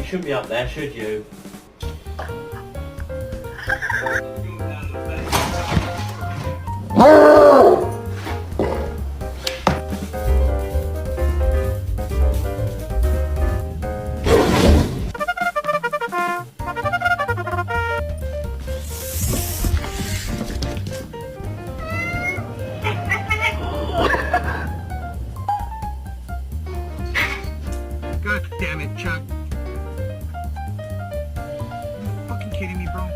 shouldn't be up there, should you? God damn it, Chuck. Are you fucking kidding me, bro?